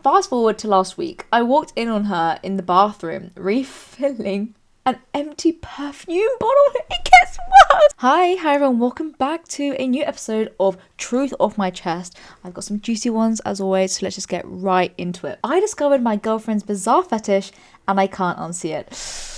Fast forward to last week. I walked in on her in the bathroom, refilling an empty perfume bottle. It gets worse. Hi everyone, welcome back to a new episode of Truth Off My Chest. I've got some juicy ones as always, so let's just get right into it. I discovered my girlfriend's bizarre fetish and I can't unsee it.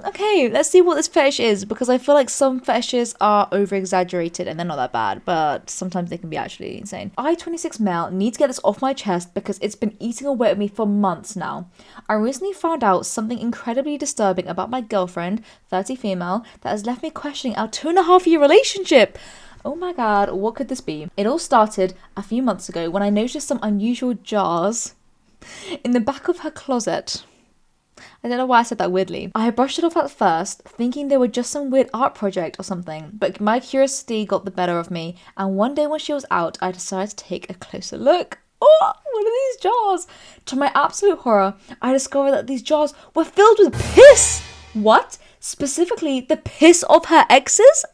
Okay, let's see what this fetish is, because I feel like some fetishes are over-exaggerated and they're not that bad, but sometimes they can be actually insane. I, 26 male, need to get this off my chest because it's been eating away at me for months now. I recently found out something incredibly disturbing about my girlfriend, 30 female, that has left me questioning our 2.5-year relationship. Oh my god, what could this be? It all started a few months ago when I noticed some unusual jars in the back of her closet. I don't know why I said that weirdly. I brushed it off at first, thinking they were just some weird art project or something, but my curiosity got the better of me, and one day when she was out, I decided to take a closer look. Oh, what are these jars? To my absolute horror, I discovered that these jars were filled with piss! What? Specifically, the piss of her exes?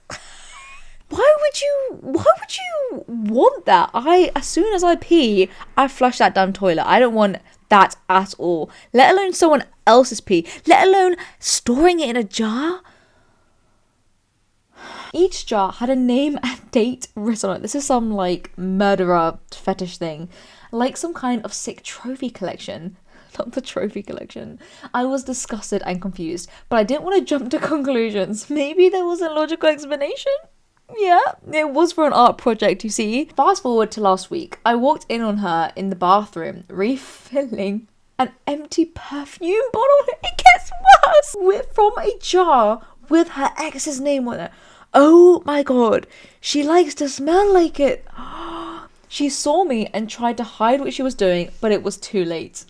Why would you want that? As soon as I pee, I flush that damn toilet. I don't want that at all. Let alone someone else's pee. Let alone storing it in a jar. Each jar had a name and date written on it. This is some like murderer fetish thing. Like some kind of sick trophy collection. Not the trophy collection. I was disgusted and confused, but I didn't want to jump to conclusions. Maybe there was a logical explanation? Yeah, it was for an art project, you see. Fast forward to last week. I walked in on her in the bathroom, refilling an empty perfume bottle. It gets worse! From a jar with her ex's name on it. Oh my god, she likes to smell like it. She saw me and tried to hide what she was doing, but it was too late.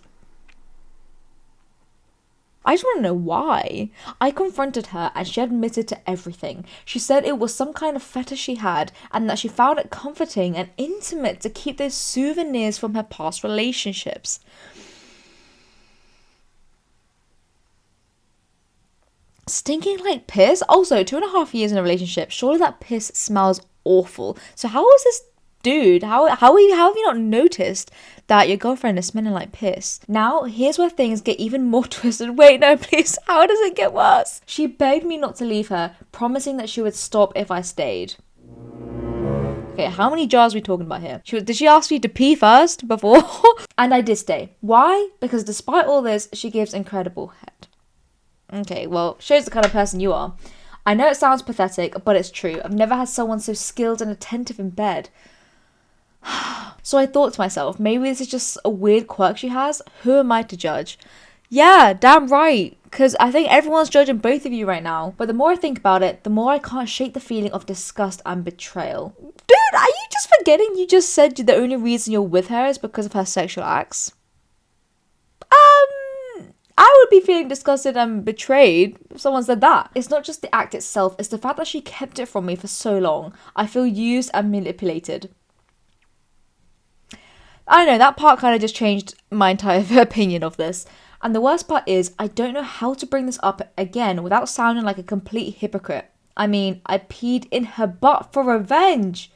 I just want to know why. I confronted her and she admitted to everything. She said it was some kind of fetish she had and that she found it comforting and intimate to keep those souvenirs from her past relationships. Stinking like piss? Also, 2.5 years in a relationship. Surely that piss smells awful. So how is this dude? How have you not noticed that your girlfriend is smelling like piss? Now, here's where things get even more twisted. Wait, no, please. How does it get worse? She begged me not to leave her, promising that she would stop if I stayed. Okay, how many jars are we talking about here? Did she ask you to pee first before? And I did stay. Why? Because despite all this, she gives incredible head. Okay, well, shows the kind of person you are. I know it sounds pathetic, but it's true. I've never had someone so skilled and attentive in bed. So I thought to myself, maybe this is just a weird quirk she has. Who am I to judge? Yeah, damn right. Because I think everyone's judging both of you right now. But the more I think about it, the more I can't shake the feeling of disgust and betrayal. Dude, are you just forgetting you just said the only reason you're with her is because of her sexual acts? I would be feeling disgusted and betrayed if someone said that. It's not just the act itself, it's the fact that she kept it from me for so long. I feel used and manipulated. I don't know, that part kind of just changed my entire opinion of this. And the worst part is, I don't know how to bring this up again without sounding like a complete hypocrite. I mean, I peed in her butt for revenge.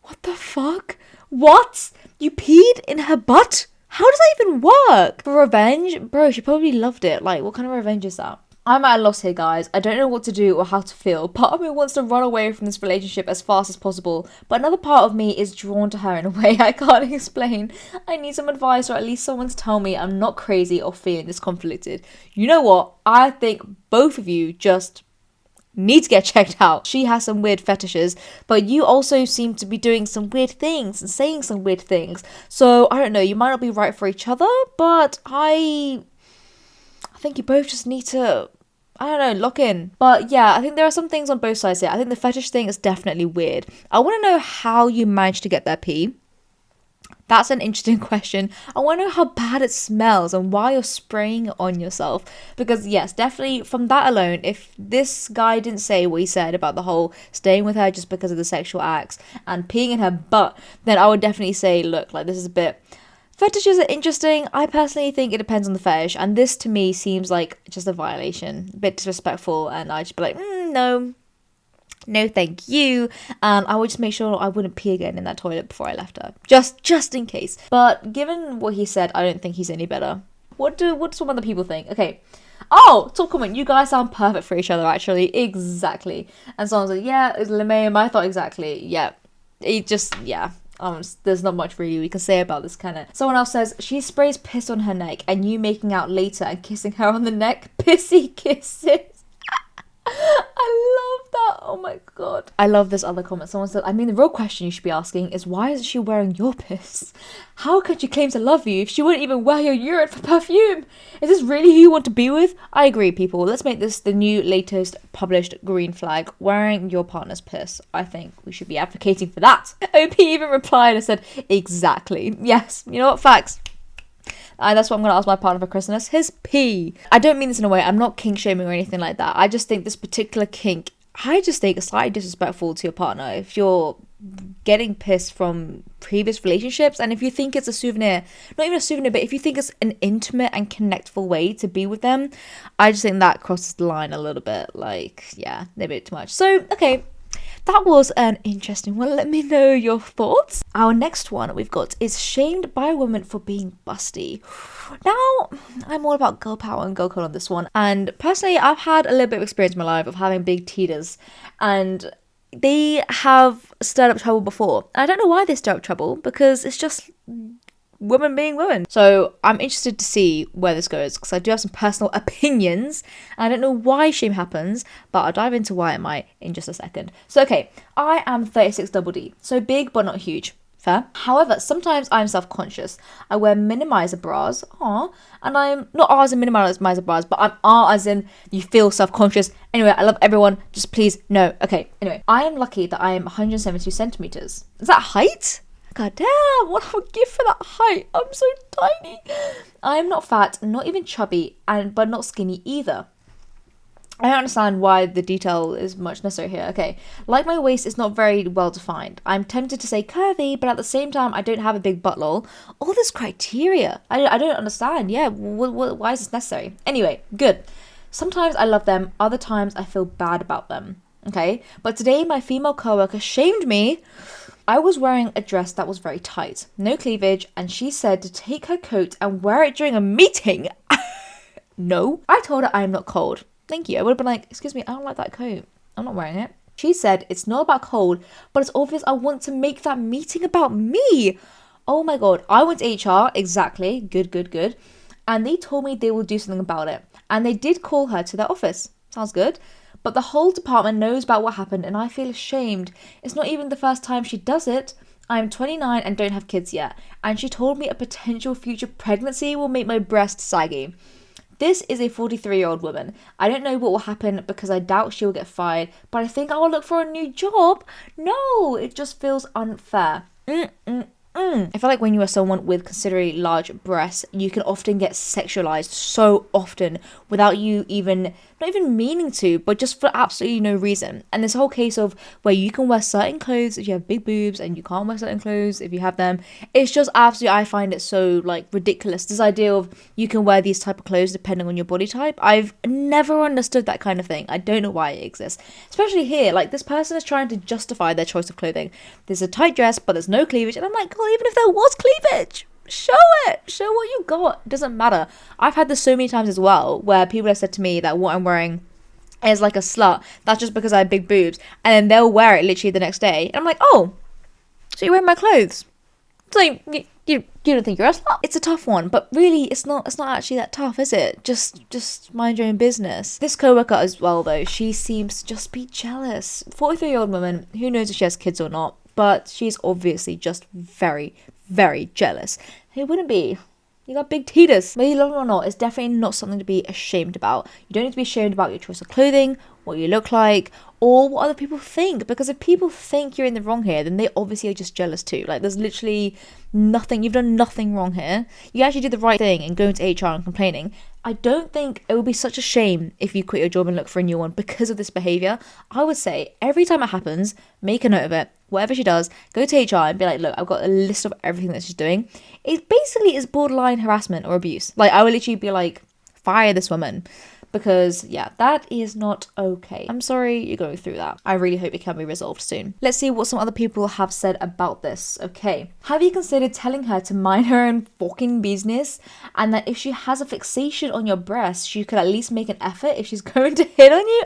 What the fuck? What? You peed in her butt? How does that even work? For revenge? Bro, she probably loved it. Like, what kind of revenge is that? I'm at a loss here, guys. I don't know what to do or how to feel. Part of me wants to run away from this relationship as fast as possible, but another part of me is drawn to her in a way I can't explain. I need some advice, or at least someone to tell me I'm not crazy or feeling this conflicted. You know what? I think both of you just need to get checked out. She has some weird fetishes, but you also seem to be doing some weird things and saying some weird things. So, I don't know, you might not be right for each other, but I think you both just need to, I don't know, lock in. But yeah, I think there are some things on both sides here. I think the fetish thing is definitely weird. I want to know how you managed to get that pee. That's an interesting question. I want to know how bad it smells and why you're spraying it on yourself. Because yes, definitely from that alone, if this guy didn't say what he said about the whole staying with her just because of the sexual acts and peeing in her butt, then I would definitely say, look, like this is a bit... Fetishes are interesting. I personally think it depends on the fetish. And this to me seems like just a violation. A bit disrespectful. And I'd just be like, no. no thank you. And I would just make sure I wouldn't pee again in that toilet before I left her, just in case. But given what he said, I don't think he's any better. What do some other people think? Okay. Oh, top comment. You guys sound perfect for each other, actually. Exactly. And someone's like, yeah, it's LeMay. I thought exactly. Yeah. It just, yeah. There's not much really we can say about this kind of. Someone else says, she sprays piss on her neck and you making out later and kissing her on the neck. Pissy kisses. I love that. Oh my god. I love this other comment. Someone said, I mean, the real question you should be asking is, why isn't she wearing your piss? How could she claim to love you if she wouldn't even wear your urine for perfume? Is this really who you want to be with? I agree, people. Let's make this the new latest published green flag. Wearing your partner's piss. I think we should be advocating for that. OP even replied and said, exactly. Yes. You know what? Facts. That's what I'm going to ask my partner for Christmas. His pee. I don't mean this in a way. I'm not kink shaming or anything like that. I just think this particular kink, I just think it's slightly disrespectful to your partner. If you're getting pissed from previous relationships and if you think it's a souvenir, not even a souvenir, but if you think it's an intimate and connectful way to be with them, I just think that crosses the line a little bit. Like, yeah, maybe too much. So, okay. That was an interesting one. Let me know your thoughts. Our next one we've got is shamed by a woman for being busty. Now, I'm all about girl power and girl code on this one. And personally, I've had a little bit of experience in my life of having big teeters. And they have stirred up trouble before. And I don't know why they stir up trouble, because it's just women being women. So I'm interested to see where this goes, because I do have some personal opinions. I don't know why shame happens, but I'll dive into why it might in just a second. So okay, I am 36 double D, so big but not huge. Fair. However, sometimes I'm self-conscious. I wear minimizer bras, and I'm not R as in minimizer bras, but I'm R as in you feel self-conscious. Anyway, I love everyone, just please, no. Okay, anyway, I am lucky that I am 172 centimeters. Is that height? God damn, what I would give for that height. I'm so tiny. I am not fat, not even chubby, but not skinny either. I don't understand why the detail is much necessary here. Okay, like my waist is not very well defined. I'm tempted to say curvy, but at the same time, I don't have a big butt lol. All this criteria. I don't understand. Yeah, why is this necessary? Anyway, good. Sometimes I love them, other times I feel bad about them. Okay, but today my female coworker shamed me. I was wearing a dress that was very tight, no cleavage, and she said to take her coat and wear it during a meeting. No. I told her I am not cold. Thank you. I would have been like, excuse me, I don't like that coat. I'm not wearing it. She said it's not about cold, but it's obvious I want to make that meeting about me. Oh my god. I went to HR. Exactly. Good. And they told me they will do something about it. And they did call her to their office. Sounds good. But the whole department knows about what happened and I feel ashamed. It's not even the first time she does it. I'm 29 and don't have kids yet. And she told me a potential future pregnancy will make my breast saggy. This is a 43-year-old woman. I don't know what will happen because I doubt she will get fired, but I think I will look for a new job. No, it just feels unfair. I feel like when you are someone with considerably large breasts, you can often get sexualized so often without you not even meaning to, but just for absolutely no reason. And this whole case of where you can wear certain clothes if you have big boobs and you can't wear certain clothes if you have them, it's just absolutely, I find it so like ridiculous. This idea of you can wear these type of clothes depending on your body type. I've never understood that kind of thing. I don't know why it exists. Especially here, like this person is trying to justify their choice of clothing. There's a tight dress, but there's no cleavage. And I'm like, God, even if there was cleavage, show it. Show what you got. It doesn't matter. I've had this so many times as well, where people have said to me that what I'm wearing is like a slut. That's just because I have big boobs. And then they'll wear it literally the next day. And I'm like, oh, so you're wearing my clothes? So you don't think you're a slut? It's a tough one, but really it's not actually that tough, is it? Just mind your own business. This coworker as well though, she seems to just be jealous. 43-year-old woman, who knows if she has kids or not, but she's obviously just very, very jealous. Who wouldn't be? You got big teeters. Whether you love them or not, it's definitely not something to be ashamed about. You don't need to be ashamed about your choice of clothing, what you look like, or what other people think. Because if people think you're in the wrong here, then they obviously are just jealous too. Like, there's literally nothing, you've done nothing wrong here. You actually did the right thing in going to HR and complaining. I don't think it would be such a shame if you quit your job and look for a new one because of this behaviour. I would say every time it happens, make a note of it. Whatever she does, go to HR and be like, look, I've got a list of everything that she's doing. It basically is borderline harassment or abuse. Like, I would literally be like, fire this woman. because yeah, that is not okay. I'm sorry you're going through that. I really hope it can be resolved soon. Let's see what some other people have said about this. Okay. Have you considered telling her to mind her own fucking business, and that if she has a fixation on your breast, she could at least make an effort if she's going to hit on you?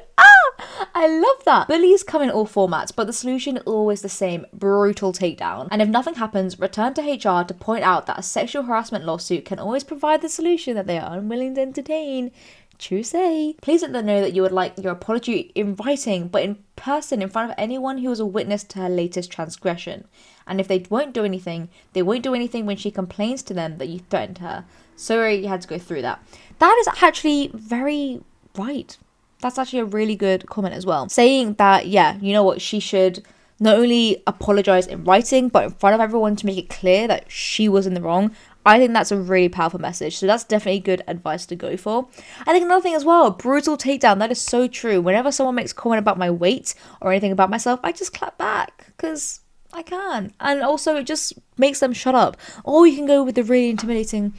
I love that. Bullies come in all formats, but the solution is always the same: brutal takedown. And if nothing happens, return to HR to point out that a sexual harassment lawsuit can always provide the solution that they are unwilling to entertain. True say. Please let them know that you would like your apology in writing, but in person, in front of anyone who was a witness to her latest transgression. And if they won't do anything, they won't do anything when she complains to them that you threatened her. Sorry you had to go through that. That is actually very right. That's actually a really good comment as well. Saying that, yeah, you know what, she should not only apologize in writing, but in front of everyone to make it clear that she was in the wrong. I think that's a really powerful message. So that's definitely good advice to go for. I think another thing as well, brutal takedown. That is so true. Whenever someone makes a comment about my weight or anything about myself, I just clap back because I can. And also it just makes them shut up. Or you can go with the really intimidating, do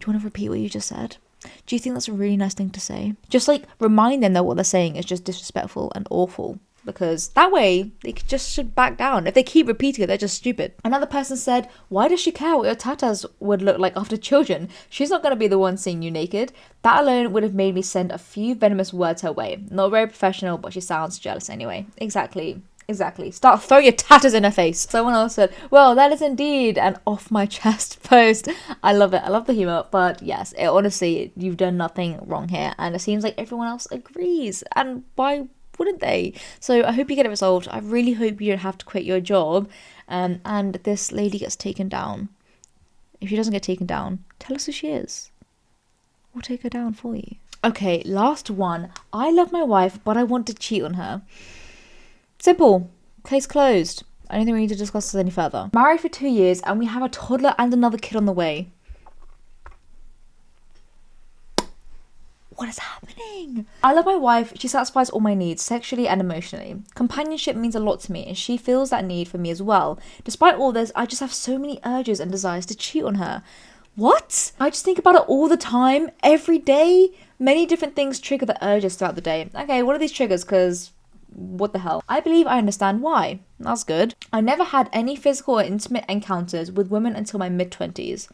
you want to repeat what you just said? Do you think that's a really nice thing to say? Just like remind them that what they're saying is just disrespectful and awful. Because that way, they just should back down. If they keep repeating it, they're just stupid. Another person said, why does she care what your tatas would look like after children? She's not going to be the one seeing you naked. That alone would have made me send a few venomous words her way. Not very professional, but she sounds jealous anyway. Exactly. Start throwing your tatters in her face. Someone else said, well, that is indeed an off my chest post. I love it. I love the humor. But yes, honestly, you've done nothing wrong here. And it seems like everyone else agrees. And why wouldn't they? So I hope you get it resolved. I really hope you don't have to quit your job and this lady gets taken down. If she doesn't get taken down, tell us who she is. We'll take her down for you. Okay, last one. I love my wife, but I want to cheat on her. Simple. Case closed. I don't think we need to discuss this any further. Married for 2 years and we have a toddler and another kid on the way. What is happening? I love my wife. She satisfies all my needs, sexually and emotionally. Companionship means a lot to me, and she feels that need for me as well. Despite all this, I just have so many urges and desires to cheat on her. What? I just think about it all the time, every day. Many different things trigger the urges throughout the day. Okay, what are these triggers? Because what the hell? I believe I understand why. That's good. I never had any physical or intimate encounters with women until my mid-20s.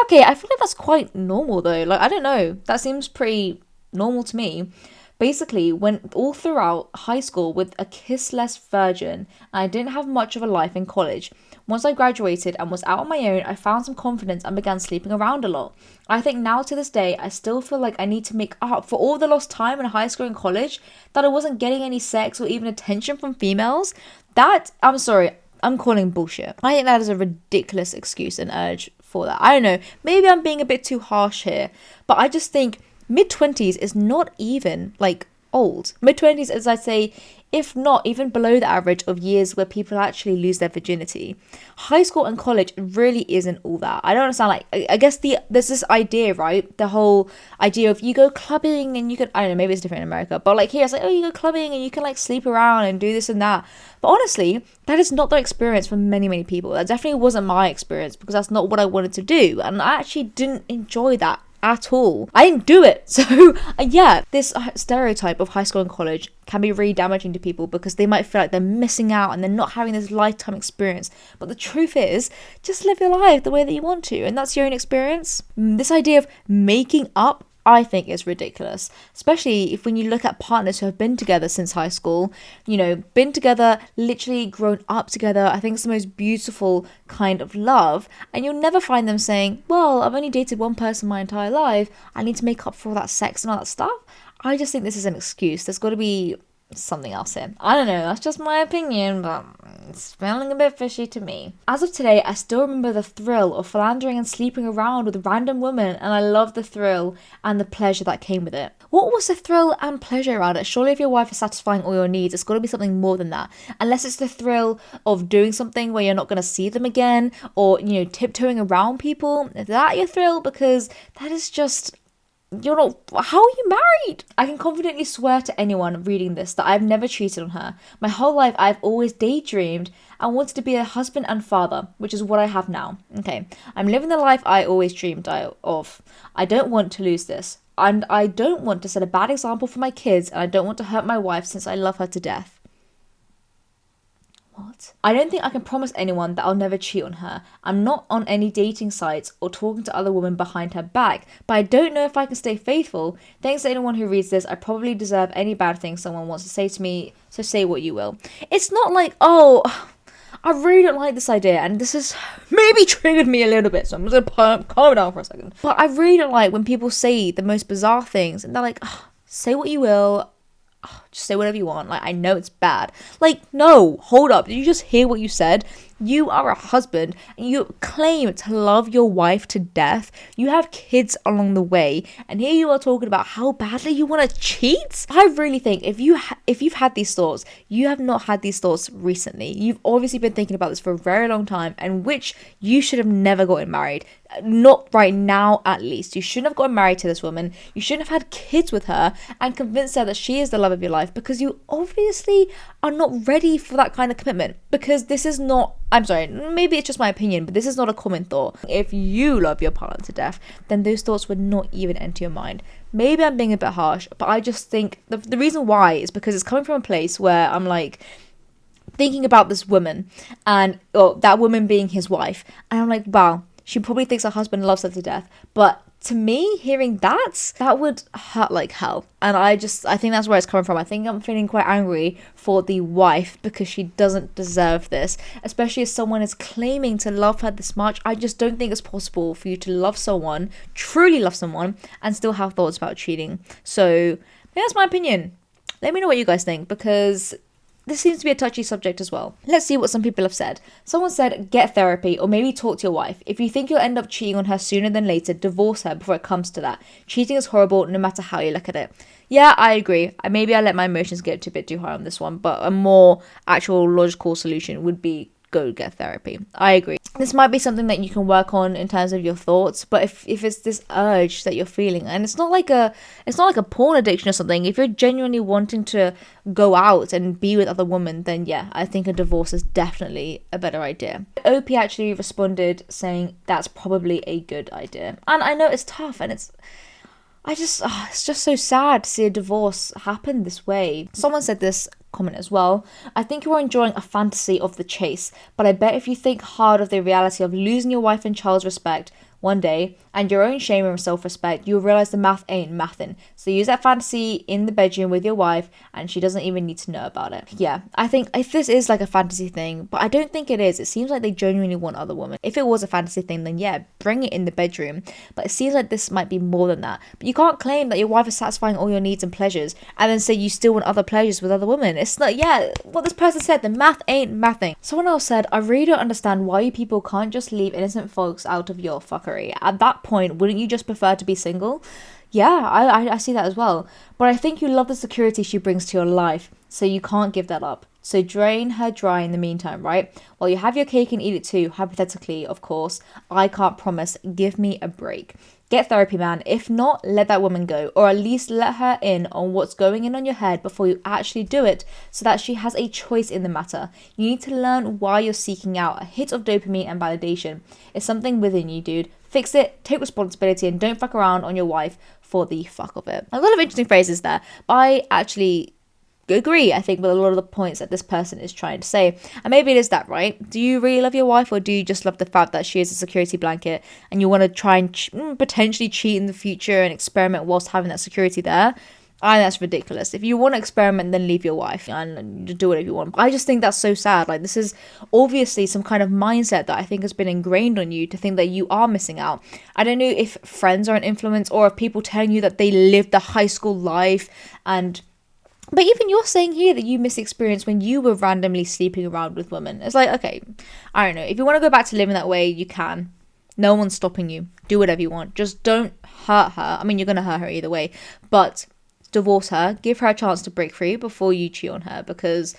Okay, I feel like that's quite normal though. Like, I don't know. That seems pretty normal to me. Basically, went all throughout high school with a kissless virgin, and I didn't have much of a life in college. Once I graduated and was out on my own, I found some confidence and began sleeping around a lot. I think now to this day, I still feel like I need to make up for all the lost time in high school and college, that I wasn't getting any sex or even attention from females. That, I'm sorry, I'm calling bullshit. I think that is a ridiculous excuse and urge for that. I don't know, maybe I'm being a bit too harsh here, but I just think mid-20s is not even like old. Mid-20s is, I'd say, if not even below the average of years where people actually lose their virginity. High school and college really isn't all that. I don't understand, like, I guess there's this idea, right? The whole idea of you go clubbing and you can, I don't know, maybe it's different in America, but like here it's like, oh, you go clubbing and you can like sleep around and do this and that. But honestly, that is not the experience for many, many people. That definitely wasn't my experience because that's not what I wanted to do. And I actually didn't enjoy that at all. I didn't do it. So yeah, this stereotype of high school and college can be really damaging to people because they might feel like they're missing out and they're not having this lifetime experience. But the truth is, just live your life the way that you want to, and that's your own experience. This idea of making up, I think, is ridiculous, especially if when you look at partners who have been together since high school, you know, been together, literally grown up together. I think it's the most beautiful kind of love, and you'll never find them saying, well, I've only dated one person my entire life, I need to make up for all that sex and all that stuff. I just think this is an excuse. There's got to be something else here. I don't know, that's just my opinion, but it's smelling a bit fishy to me. As of today, I still remember the thrill of philandering and sleeping around with random women, and I love the thrill and the pleasure that came with it. What was the thrill and pleasure around it? Surely if your wife is satisfying all your needs, it's got to be something more than that. Unless it's the thrill of doing something where you're not going to see them again, or, you know, tiptoeing around people. Is that your thrill? Because that is just... You're not... How are you married? I can confidently swear to anyone reading this that I've never cheated on her. My whole life I've always daydreamed and wanted to be a husband and father, which is what I have now. Okay, I'm living the life I always dreamed of. I don't want to lose this. and I don't want to set a bad example for my kids, and I don't want to hurt my wife since I love her to death. What? I don't think I can promise anyone that I'll never cheat on her. I'm not on any dating sites or talking to other women behind her back, but I don't know if I can stay faithful. Thanks to anyone who reads this. I probably deserve any bad thing someone wants to say to me, so say what you will. It's not like, oh, I really don't like this idea, and this has maybe triggered me a little bit, so I'm just gonna calm down for a second. But I really don't like when people say the most bizarre things, and they're like, oh, say what you will, just say whatever you want. Like, I know it's bad. Like, no, hold up. Did you just hear what you said? You are a husband and you claim to love your wife to death. You have kids along the way, and here you are talking about how badly you want to cheat. I really think if you've had these thoughts, you have not had these thoughts recently. You've obviously been thinking about this for a very long time, and which you should have never gotten married. Not right now, at least. You shouldn't have gotten married to this woman. You shouldn't have had kids with her and convinced her that she is the love of your life, because you obviously are not ready for that kind of commitment. Because this is not, I'm sorry, maybe it's just my opinion, but this is not a common thought. If you love your partner to death, then those thoughts would not even enter your mind. Maybe I'm being a bit harsh, but I just think the reason why is because it's coming from a place where I'm like, thinking about this woman and that woman being his wife, and I'm like, wow, she probably thinks her husband loves her to death. But to me, hearing that would hurt like hell. And I think that's where it's coming from. I think I'm feeling quite angry for the wife because she doesn't deserve this, especially as someone is claiming to love her this much. I just don't think it's possible for you to love someone, truly love someone, and still have thoughts about cheating. So that's my opinion. Let me know what you guys think, because this seems to be a touchy subject as well. Let's see what some people have said. Someone said, get therapy or maybe talk to your wife. If you think you'll end up cheating on her sooner than later, divorce her before it comes to that. Cheating is horrible no matter how you look at it. Yeah, I agree. Maybe I let my emotions get a bit too high on this one, but a more actual logical solution would be go get therapy. I agree. This might be something that you can work on in terms of your thoughts, but if it's this urge that you're feeling, and it's not like a porn addiction or something, if you're genuinely wanting to go out and be with other women, then yeah, I think a divorce is definitely a better idea. OP actually responded saying that's probably a good idea. And I know it's tough, and it's just so sad to see a divorce happen this way. Someone said this comment as well. I think you are enjoying a fantasy of the chase, but I bet if you think hard of the reality of losing your wife and child's respect one day and your own shame and self-respect, you'll realize the math ain't mathin'. So use that fantasy in the bedroom with your wife, and she doesn't even need to know about it. Yeah, I think if this is like a fantasy thing, but I don't think it is. It seems like they genuinely want other women. If it was a fantasy thing, then yeah, bring it in the bedroom. But it seems like this might be more than that. But you can't claim that your wife is satisfying all your needs and pleasures and then say you still want other pleasures with other women. It's not, yeah, what this person said, the math ain't mathing. Someone else said, I really don't understand why you people can't just leave innocent folks out of your fuckery. At that point, wouldn't you just prefer to be single? Yeah, I see that as well. But I think you love the security she brings to your life, so you can't give that up. So drain her dry in the meantime, right? While you have your cake and eat it too, hypothetically, of course. I can't promise. Give me a break. Get therapy, man. If not, let that woman go, or at least let her in on what's going in on your head before you actually do it, so that she has a choice in the matter. You need to learn why you're seeking out a hit of dopamine and validation. It's something within you, dude. Fix it, take responsibility, and don't fuck around on your wife for the fuck of it. A lot of interesting phrases there. I actually agree, I think, with a lot of the points that this person is trying to say. And maybe it is that, right? Do you really love your wife, or do you just love the fact that she is a security blanket and you want to try and potentially cheat in the future and experiment whilst having that security there? I think that's ridiculous. If you want to experiment, then leave your wife and do whatever you want. I just think that's so sad. Like, this is obviously some kind of mindset that I think has been ingrained on you to think that you are missing out. I don't know if friends are an influence or if people telling you that they lived the high school life, but even you're saying here that you miss the experience when you were randomly sleeping around with women. It's like, okay, I don't know. If you want to go back to living that way, you can. No one's stopping you. Do whatever you want. Just don't hurt her. I mean, you're going to hurt her either way, but divorce her, give her a chance to break free before you cheat on her, because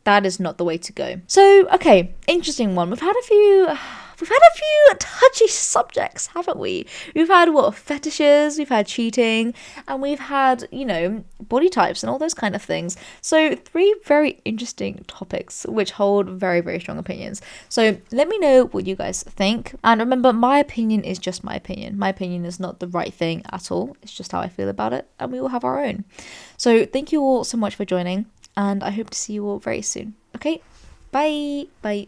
that is not the way to go. So, okay, interesting one. We've had a few touchy subjects, haven't we? We've had fetishes, we've had cheating, and we've had, body types and all those kind of things. So 3 very interesting topics which hold very, very strong opinions. So let me know what you guys think. And remember, my opinion is just my opinion. My opinion is not the right thing at all. It's just how I feel about it, and we all have our own. So thank you all so much for joining, and I hope to see you all very soon. Okay, bye.